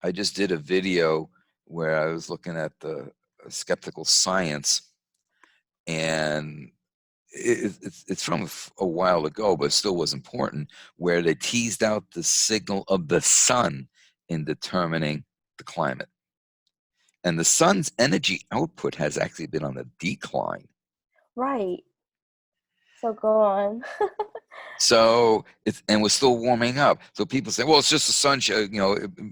I just did a video where I was looking at the skeptical science, and it's from a while ago, but it still was important, where they teased out the signal of the sun in determining the climate. And the sun's energy output has actually been on a decline. Right. So go on. So and we're still warming up. So people say, well, it's just the sun,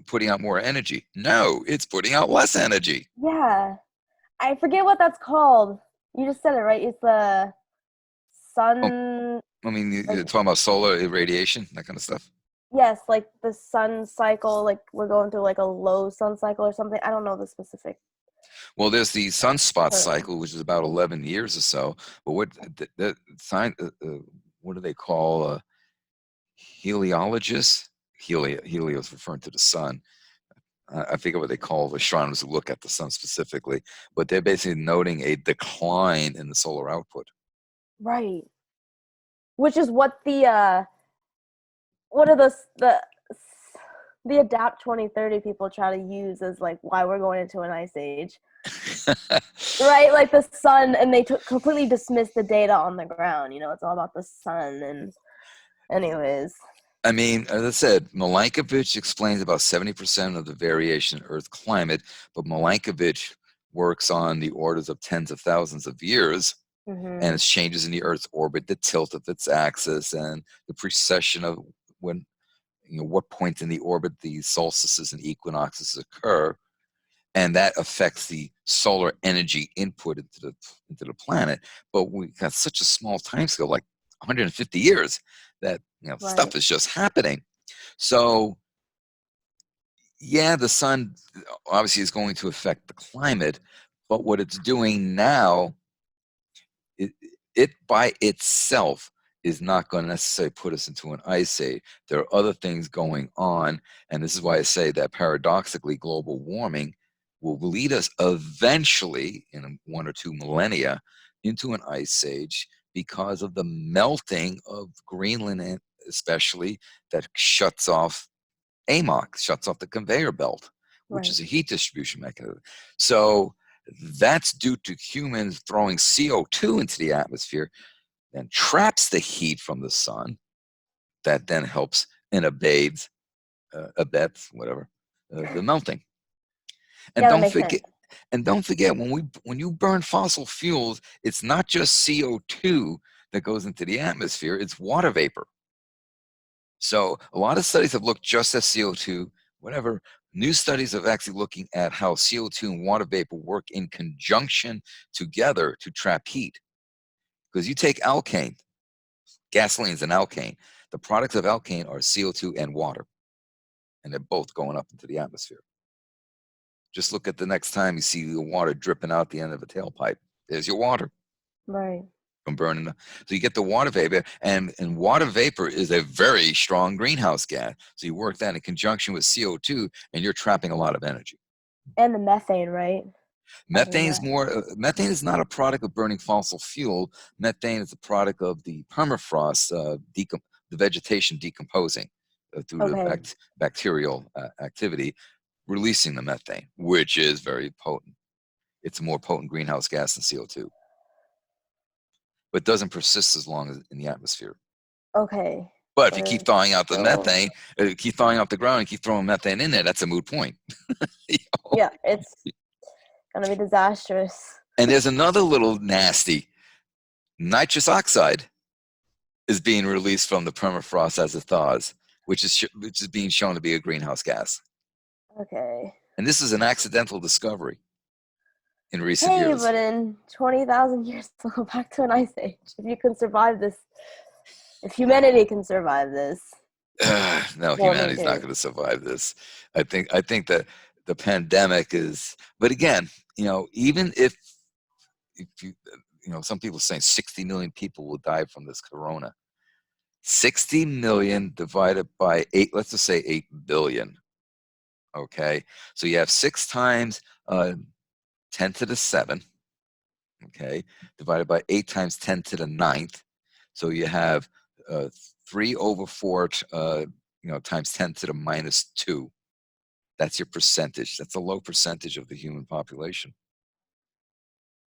putting out more energy. No, it's putting out less energy. Yeah. I forget what that's called. You just said it, right? It's the Oh, sun, I mean, like, you're talking about solar irradiation, that kind of stuff. yes, like the sun cycle, like we're going through like a low sun cycle or something. I don't know the specific Well, there's the sunspot term. cycle, which is about 11 years or so. But the sign, what do they call heliologists? Helio is referring to the sun. I forget what they call astronomers who look at the sun specifically, but they're basically noting a decline in the solar output. Right. Which is what what are the adapt 2030 people try to use as like why we're going into an ice age. Right? Like the sun, and they completely dismiss the data on the ground. It's all about the sun. And anyways. I mean, as I said, Milankovitch explains about 70% of the variation in Earth climate, but Milankovitch works on the orders of tens of thousands of years, and Hmm. it's changes in the Earth's orbit, the tilt of its axis, and the precession of when, what point in the orbit the solstices and equinoxes occur, and that affects the solar energy input into the planet. But we got such a small time scale, like 150 years, that Right. stuff is just happening. So yeah, the sun obviously is going to affect the climate, but what it's doing now, it, it by itself is not going to necessarily put us into an ice age. There are other things going on, and this is why I say that paradoxically, global warming will lead us eventually, in 1 or 2 millennia, into an ice age because of the melting of Greenland, especially, that shuts off AMOC, shuts off the conveyor belt, which Right. is a heat distribution mechanism. So that's due to humans throwing CO2 into the atmosphere and traps the heat from the sun that then helps and abets whatever, the melting. And Yeah, that don't makes sense. forget, when you burn fossil fuels, it's not just CO2 that goes into the atmosphere; it's water vapor. So a lot of studies have looked just at CO2, whatever. New studies are actually looking at how CO2 and water vapor work in conjunction together to trap heat. Because you take alkane, gasoline is an alkane. The products of alkane are CO2 and water, and they're both going up into the atmosphere. Just look at the next time you see the water dripping out the end of a tailpipe. There's your water Right. from burning. So you get the water vapor, and water vapor is a very strong greenhouse gas. So you work that in conjunction with CO2, and you're trapping a lot of energy. And the methane, right? Adding that. Methane is not a product of burning fossil fuel. Methane is a product of the permafrost, the vegetation decomposing through the Okay. bacterial activity, releasing the methane, which is very potent. It's a more potent greenhouse gas than CO2, but doesn't persist as long as in the atmosphere. Okay. But if you But keep it's thawing out the still, methane, keep thawing out the ground and keep throwing methane in there, that's a moot point. yeah, it's gonna be disastrous. And there's another little nasty nitrous oxide is being released from the permafrost as it thaws, which is being shown to be a greenhouse gas. Okay. And this is an accidental discovery in recent Hey, years. but in 20,000 years, we'll go back to an ice age. If you can survive this, if humanity can survive this, No, we'll make humanity's not it. going to survive this. I think that the pandemic is, but again, even if some people are saying 60 million people will die from this corona. 60 million divided by 8, let's just say 8 billion. Okay. So you have 6 times 10 to the 7, okay, divided by 8 times 10 to the ninth. So you have uh, 3 over 4, times 10 to the minus 2. That's your percentage. That's a low percentage of the human population.